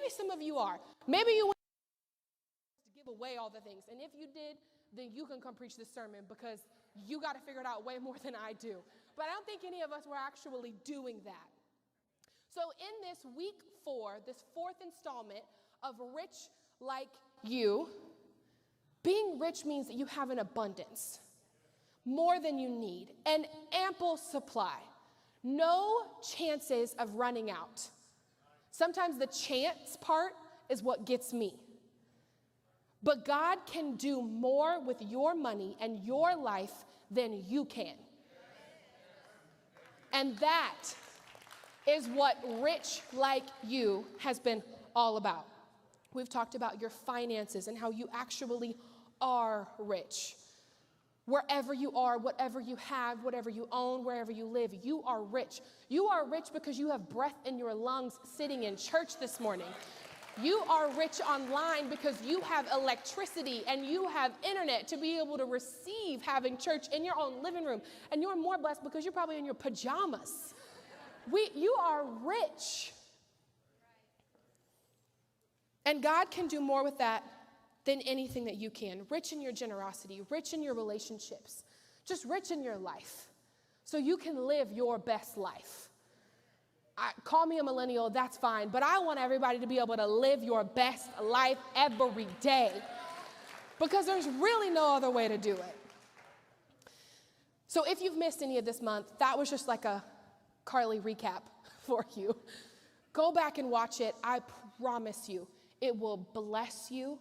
maybe some of you are. Maybe you went to give away all the things. And if you did, then you can come preach this sermon because you got to figure it out way more than I do. But I don't think any of us were actually doing that. So in this week 4, this 4th installment of Rich Like You, being rich means that you have an abundance, more than you need, an ample supply, no chances of running out. Sometimes the chance part is what gets me. But God can do more with your money and your life than you can. And that is what Rich Like You has been all about. We've talked about your finances and how you actually are rich. Wherever you are, whatever you have, whatever you own, wherever you live, you are rich. You are rich because you have breath in your lungs sitting in church this morning. You are rich online because you have electricity and you have internet to be able to receive having church in your own living room. And you're more blessed because you're probably in your pajamas. You are rich. And God can do more with that than anything that you can. Rich in your generosity, rich in your relationships, just rich in your life so you can live your best life. Call me a millennial, that's fine, but I want everybody to be able to live your best life every day because there's really no other way to do it. So if you've missed any of this month, that was just like a Carly recap for you. Go back and watch it. I promise you, it will bless you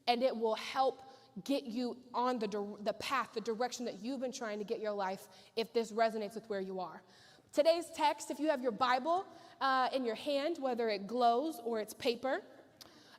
and it will help get you on the path, the direction that you've been trying to get your life if this resonates with where you are. Today's text, if you have your Bible in your hand, whether it glows or it's paper,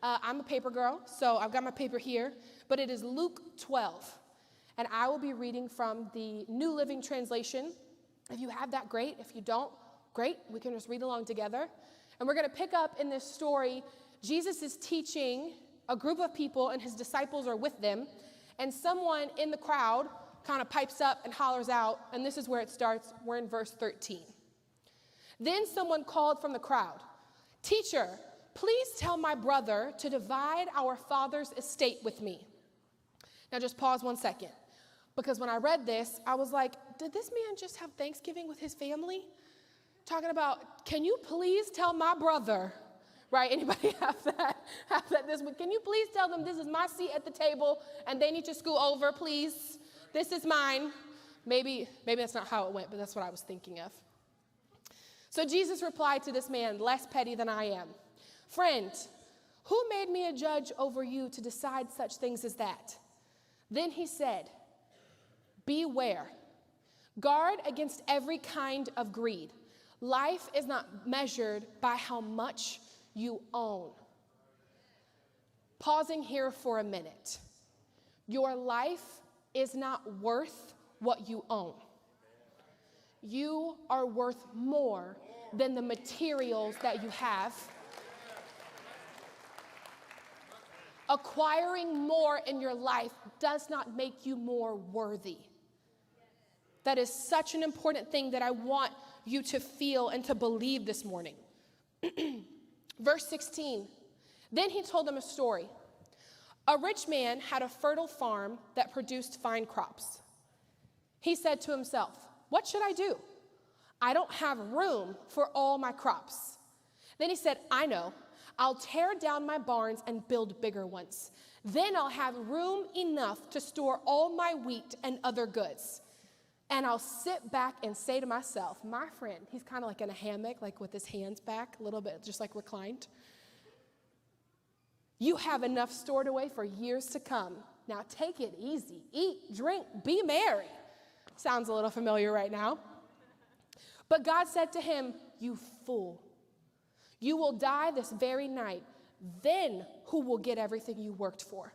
I'm a paper girl, so I've got my paper here, but it is Luke 12, and I will be reading from the New Living Translation. If you have that, great. If you don't, great. We can just read along together, and we're going to pick up in this story. Jesus is teaching a group of people, and his disciples are with them, and someone in the crowd kind of pipes up and hollers out, and this is where it starts. We're in verse 13. Then someone called from the crowd, "Teacher, please tell my brother to divide our father's estate with me." Now just pause 1 second, because when I read this, I was like, did this man just have Thanksgiving with his family? Talking about, can you please tell my brother, right? Anybody have that this week? Can you please tell them this is my seat at the table and they need to scoot over, please? This is mine. Maybe that's not how it went, but that's what I was thinking of. So Jesus replied to this man, less petty than I am. "Friend, who made me a judge over you to decide such things as that?" Then he said, "Beware. Guard against every kind of greed. Life is not measured by how much you own." Pausing here for a minute. Your life is not worth what you own. You are worth more than the materials that you have. Acquiring more in your life does not make you more worthy. That is such an important thing that I want you to feel and to believe this morning. Verse 16, then he told them a story. A rich man had a fertile farm that produced fine crops. He said to himself, "What should I do? I don't have room for all my crops." Then he said, "I know. I'll tear down my barns and build bigger ones. Then I'll have room enough to store all my wheat and other goods. And I'll sit back and say to myself," my friend, he's kind of like in a hammock, like with his hands back, a little bit just like reclined. "You have enough stored away for years to come. Now take it easy. Eat, drink, be merry." Sounds a little familiar right now. But God said to him, "You fool. You will die this very night. Then who will get everything you worked for?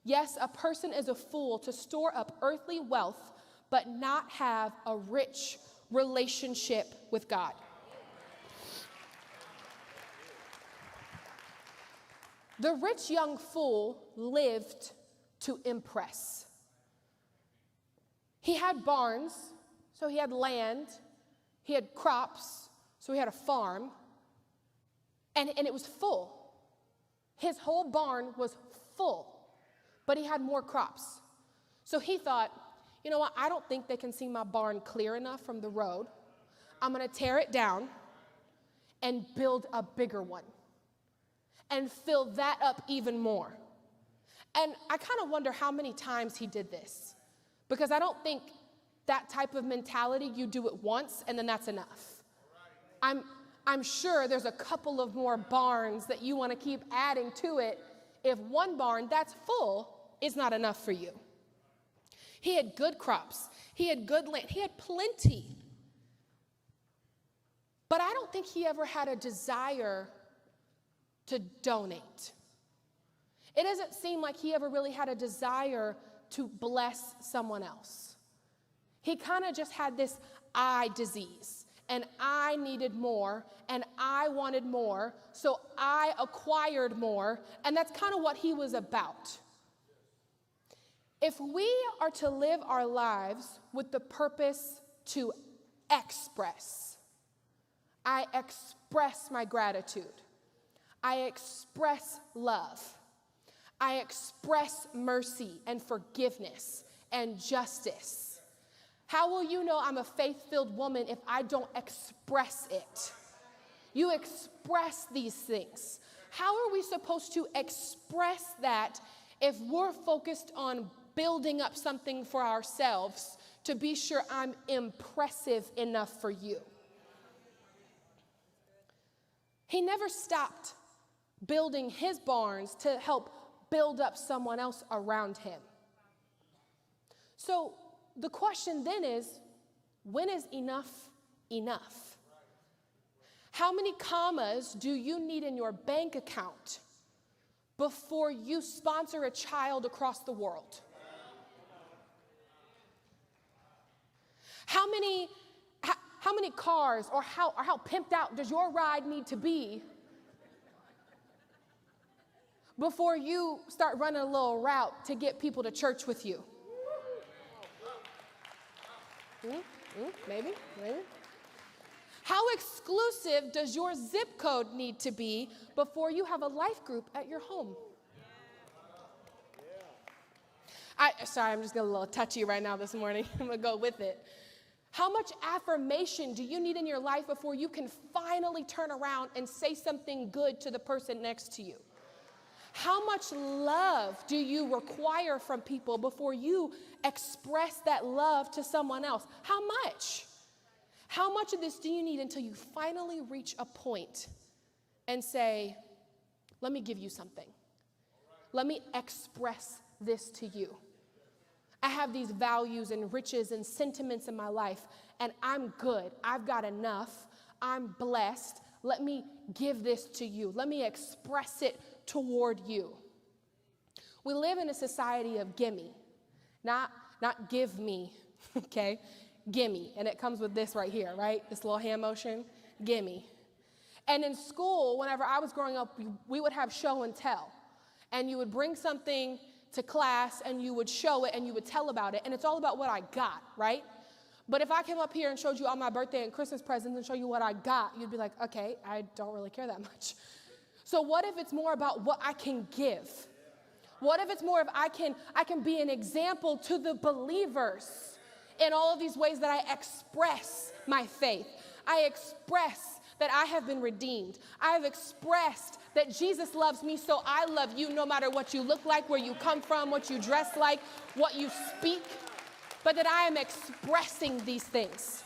Yes, a person is a fool to store up earthly wealth, but not have a rich relationship with God." The rich young fool lived to impress. He had barns, so he had land. He had crops, so he had a farm. And it was full. His whole barn was full, but he had more crops. So he thought, you know what, I don't think they can see my barn clear enough from the road. I'm going to tear it down and build a bigger one and fill that up even more. And I kind of wonder how many times he did this, because I don't think that type of mentality, you do it once and then that's enough. I'm sure there's a couple of more barns that you want to keep adding to it if one barn that's full is not enough for you. He had good crops. He had good land. He had plenty. But I don't think he ever had a desire to donate. It doesn't seem like he ever really had a desire to bless someone else. He kind of just had this I disease, and I needed more, and I wanted more, so I acquired more, and that's kind of what he was about. If we are to live our lives with the purpose to express, I express my gratitude, I express love, I express mercy and forgiveness and justice. How will you know I'm a faith-filled woman if I don't express it? You express these things. How are we supposed to express that if we're focused on building up something for ourselves to be sure I'm impressive enough for you? He never stopped building his barns to help build up someone else around him. So the question then is, when is enough enough? How many commas do you need in your bank account before you sponsor a child across the world? How many cars or how pimped out does your ride need to be before you start running a little route to get people to church with you? Maybe. How exclusive does your zip code need to be before you have a life group at your home? Sorry, I'm just getting a little touchy right now this morning. I'm going to go with it. How much affirmation do you need in your life before you can finally turn around and say something good to the person next to you? How much love do you require from people before you express that love to someone else? How much? How much of this do you need until you finally reach a point and say, let me give you something. Let me express this to you. I have these values and riches and sentiments in my life, and I'm good. I've got enough. I'm blessed. Let me give this to you. Let me express it toward you. We live in a society of gimme, not give me, okay? Gimme, and it comes with this right here, right? This little hand motion, gimme. And in school, whenever I was growing up, we would have show and tell, and you would bring something to class and you would show it and you would tell about it, and it's all about what I got, right? But if I came up here and showed you all my birthday and Christmas presents and show you what I got, you'd be like, okay, I don't really care that much. So what if it's more about what I can give? What if it's more of I can be an example to the believers in all of these ways that I express my faith. I express that I have been redeemed. I have expressed that Jesus loves me, so I love you no matter what you look like, where you come from, what you dress like, what you speak, but that I am expressing these things.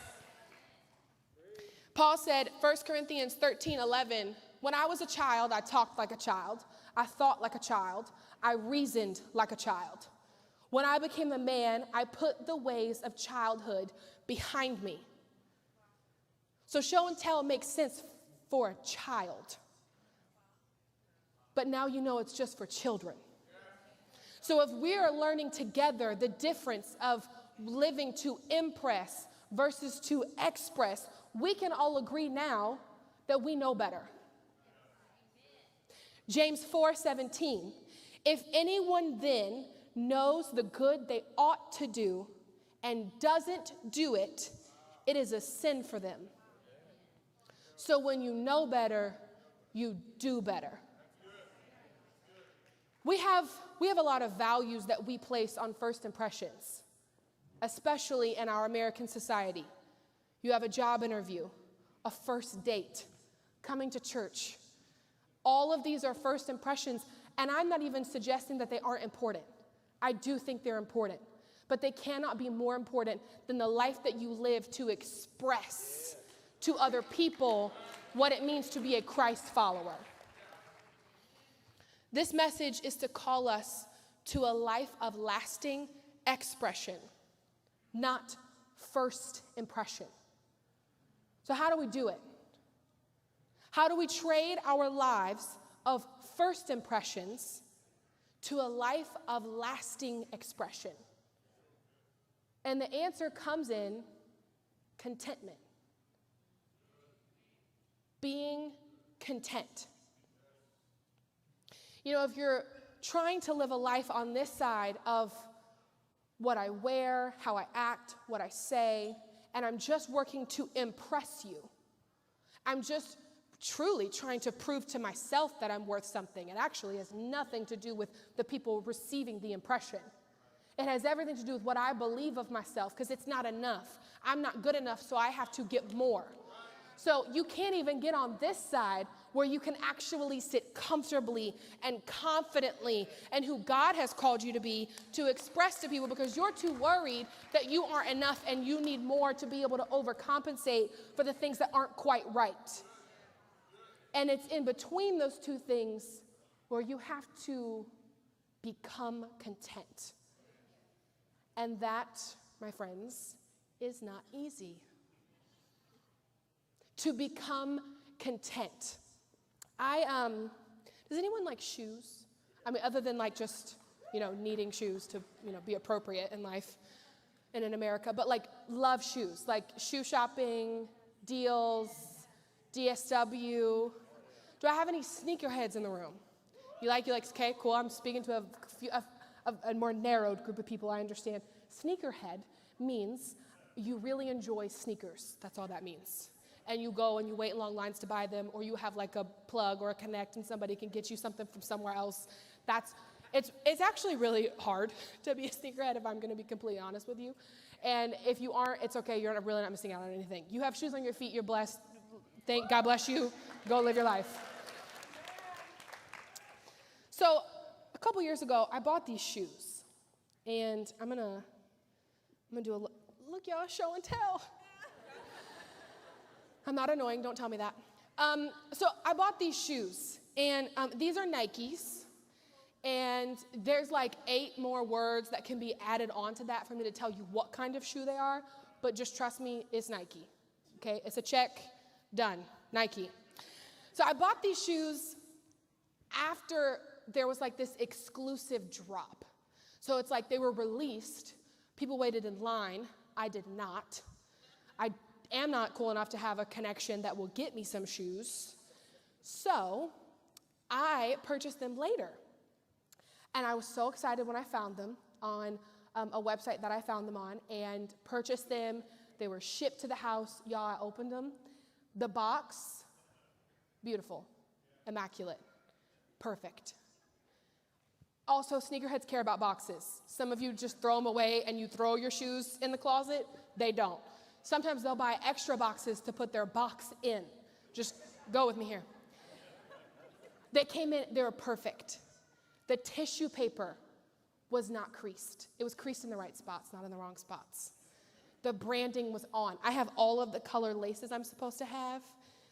Paul said, 1 Corinthians 13:11, when I was a child, I talked like a child. I thought like a child. I reasoned like a child. When I became a man, I put the ways of childhood behind me. So show and tell makes sense for a child. But now you know it's just for children. So if we are learning together the difference of living to impress versus to express, we can all agree now that we know better. James 4:17, if anyone then knows the good they ought to do and doesn't do it, it is a sin for them. So when you know better, you do better. We have a lot of values that we place on first impressions, especially in our American society. You have a job interview, a first date, coming to church. All of these are first impressions, and I'm not even suggesting that they aren't important. I do think they're important, but they cannot be more important than the life that you live to express to other people what it means to be a Christ follower. This message is to call us to a life of lasting expression, not first impression. So how do we do it? How do we trade our lives of first impressions to a life of lasting expression? And the answer comes in contentment. Being content. You know, if you're trying to live a life on this side of what I wear, how I act, what I say, and I'm just working to impress you, I'm just truly trying to prove to myself that I'm worth something. It actually has nothing to do with the people receiving the impression. It has everything to do with what I believe of myself, because it's not enough. I'm not good enough, so I have to get more. So you can't even get on this side where you can actually sit comfortably and confidently and who God has called you to be to express to people, because you're too worried that you aren't enough and you need more to be able to overcompensate for the things that aren't quite right. And it's in between those two things where you have to become content. And that, my friends, is not easy. To become content. Does anyone like shoes? I mean, other than like just, needing shoes to, be appropriate in life and in America, but like love shoes, like shoe shopping, deals, DSW. Do I have any sneakerheads in the room? You like, okay, cool. I'm speaking to a more narrowed group of people, I understand. Sneakerhead means you really enjoy sneakers. That's all that means. And you go and you wait in long lines to buy them, or you have like a plug or a connect and somebody can get you something from somewhere else. It's actually really hard to be a sneakerhead, if I'm going to be completely honest with you. And if you aren't, it's okay. You're really not missing out on anything. You have shoes on your feet. You're blessed. God bless you. Go live your life. So a couple years ago, I bought these shoes, and I'm gonna do a look, y'all, show and tell. I'm not annoying, don't tell me that. So I bought these shoes, and these are Nikes, and there's like 8 more words that can be added onto that for me to tell you what kind of shoe they are, but just trust me, it's Nike, okay? It's a check, done, Nike. So I bought these shoes after there was like this exclusive drop. So it's like they were released, people waited in line, I did not. I am not cool enough to have a connection that will get me some shoes. So I purchased them later. And I was so excited when I found them on a website that I found them on and purchased them. They were shipped to the house. Y'all, I opened them. The box, beautiful, immaculate, perfect. Also, sneakerheads care about boxes. Some of you just throw them away and you throw your shoes in the closet. They don't. Sometimes they'll buy extra boxes to put their box in. Just go with me here. They came in, they were perfect. The tissue paper was not creased. It was creased in the right spots, not in the wrong spots. The branding was on. I have all of the color laces I'm supposed to have.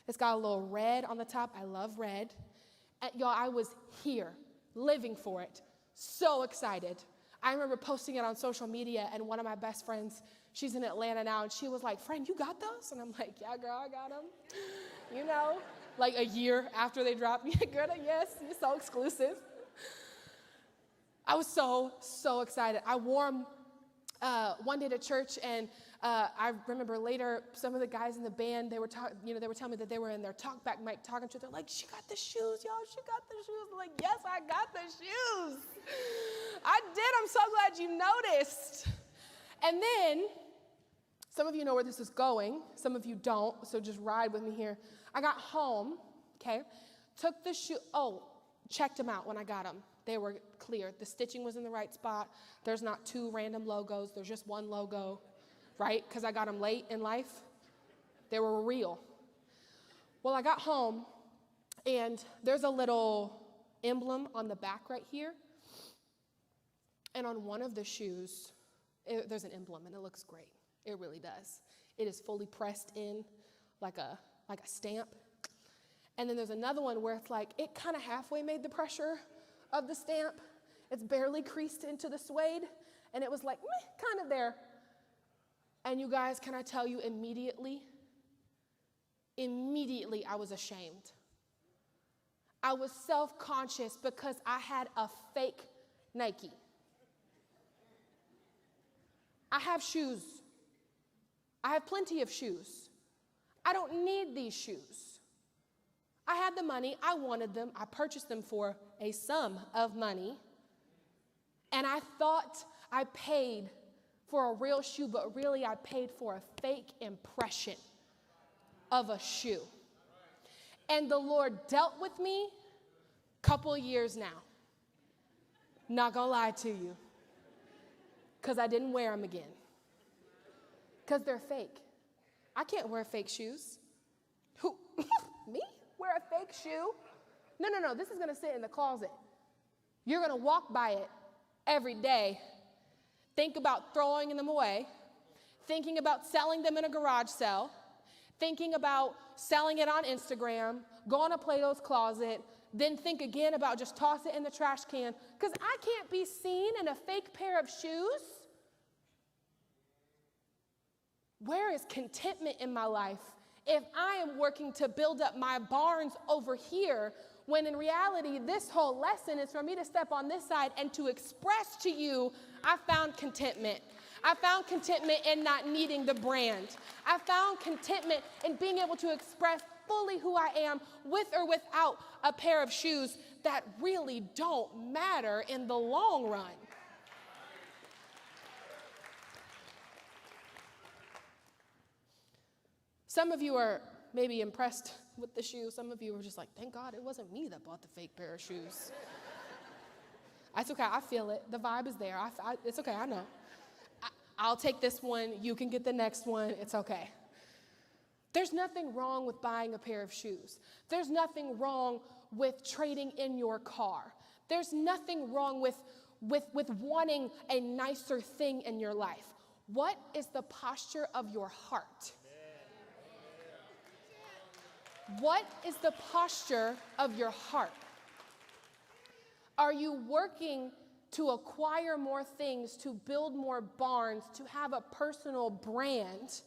It's got a little red on the top. I love red. And y'all, I was here, living for it, so excited. I remember posting it on social media, and one of my best friends, she's in Atlanta now, and she was like, "Friend, you got those?" And I'm like, "Yeah, girl, I got them." Like a year after they dropped. Yeah, girl, yes, you're so exclusive. I was so excited. I wore them one day to church, and I remember later some of the guys in the band, they were telling me that they were in their talkback mic talking to each other, like, "She got the shoes, y'all, she got the shoes." I'm like, yes, I got the shoes. I did. I'm so glad you noticed. And then, some of you know where this is going. Some of you don't, so just ride with me here. I got home, okay, took the shoe, checked them out when I got them. They were clear. The stitching was in the right spot. There's not two random logos. There's just one logo, right? Because I got them late in life. They were real. Well, I got home, and there's a little emblem on the back right here. And on one of the shoes, there's an emblem, and it looks great. It really does. It is fully pressed in like a stamp. And then there's another one where it's like, it kind of halfway made the pressure of the stamp. It's barely creased into the suede. And it was like, meh, kind of there. And you guys, can I tell you, immediately I was ashamed. I was self-conscious because I had a fake Nike. I have shoes. I have plenty of shoes. I don't need these shoes. I had the money. I wanted them. I purchased them for a sum of money. And I thought I paid for a real shoe, but really I paid for a fake impression of a shoe. And the Lord dealt with me a couple years now. Not gonna lie to you. Because I didn't wear them again. Because they're fake. I can't wear fake shoes. Who? Me? Wear a fake shoe? No. This is going to sit in the closet. You're going to walk by it every day. Think about throwing them away. Thinking about selling them in a garage sale. Thinking about selling it on Instagram. Going to Plato's Closet. Then think again about just toss it in the trash can. Because I can't be seen in a fake pair of shoes. Where is contentment in my life if I am working to build up my barns over here, when in reality, this whole lesson is for me to step on this side and to express to you, I found contentment. I found contentment in not needing the brand. I found contentment in being able to express fully who I am with or without a pair of shoes that really don't matter in the long run. Some of you are maybe impressed with the shoe. Some of you are just like, thank God it wasn't me that bought the fake pair of shoes. It's okay, I feel it. The vibe is there. It's okay, I know. I'll take this one. You can get the next one. It's okay. There's nothing wrong with buying a pair of shoes. There's nothing wrong with trading in your car. There's nothing wrong with wanting a nicer thing in your life. What is the posture of your heart? What is the posture of your heart? Are you working to acquire more things, to build more barns, to have a personal brand?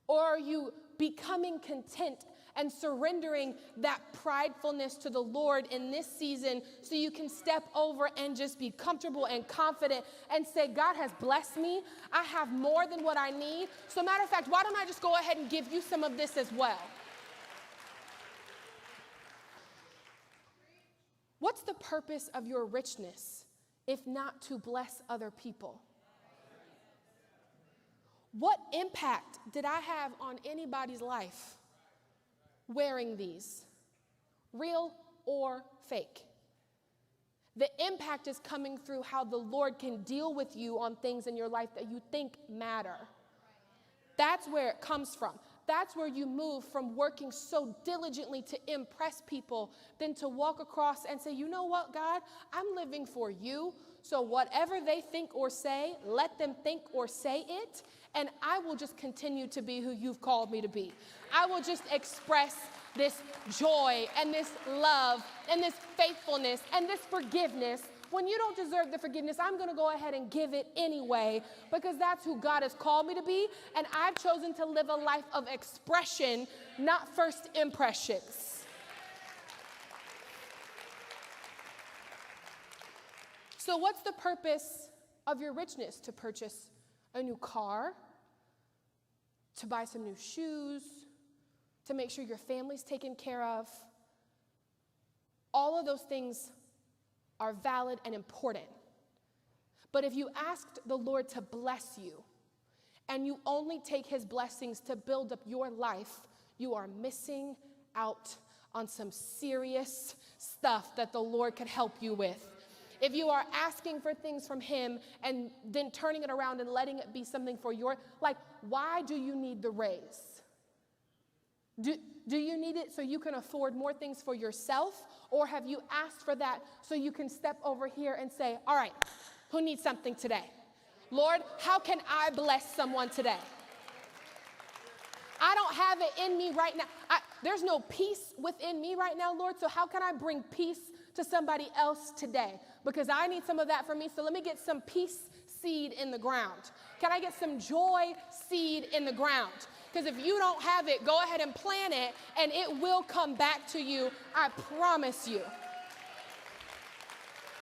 Or are you becoming content and surrendering that pridefulness to the Lord in this season so you can step over and just be comfortable and confident and say, God has blessed me. I have more than what I need. So matter of fact, why don't I just go ahead and give you some of this as well? What's the purpose of your richness if not to bless other people? What impact did I have on anybody's life wearing these, real or fake? The impact is coming through how the Lord can deal with you on things in your life that you think matter. That's where it comes from. That's where you move from working so diligently to impress people than to walk across and say, you know what, God, I'm living for you. So whatever they think or say, let them think or say it, and I will just continue to be who you've called me to be. I will just express this joy and this love and this faithfulness and this forgiveness. When you don't deserve the forgiveness, I'm going to go ahead and give it anyway, because that's who God has called me to be, and I've chosen to live a life of expression, not first impressions. So what's the purpose of your richness? To purchase a new car, to buy some new shoes, to make sure your family's taken care of. All of those things are valid and important. But if you asked the Lord to bless you, and you only take his blessings to build up your life, you are missing out on some serious stuff that the Lord could help you with. If you are asking for things from him and then turning it around and letting it be something for your, like, why do you need the raise? Do you need it so you can afford more things for yourself? Or have you asked for that so you can step over here and say, all right, who needs something today? Lord, how can I bless someone today? I don't have it in me right now. There's no peace within me right now, Lord, so how can I bring peace to somebody else today? Because I need some of that for me, so let me get some peace seed in the ground. Can I get some joy seed in the ground? Because if you don't have it, go ahead and plant it, and it will come back to you. I promise you.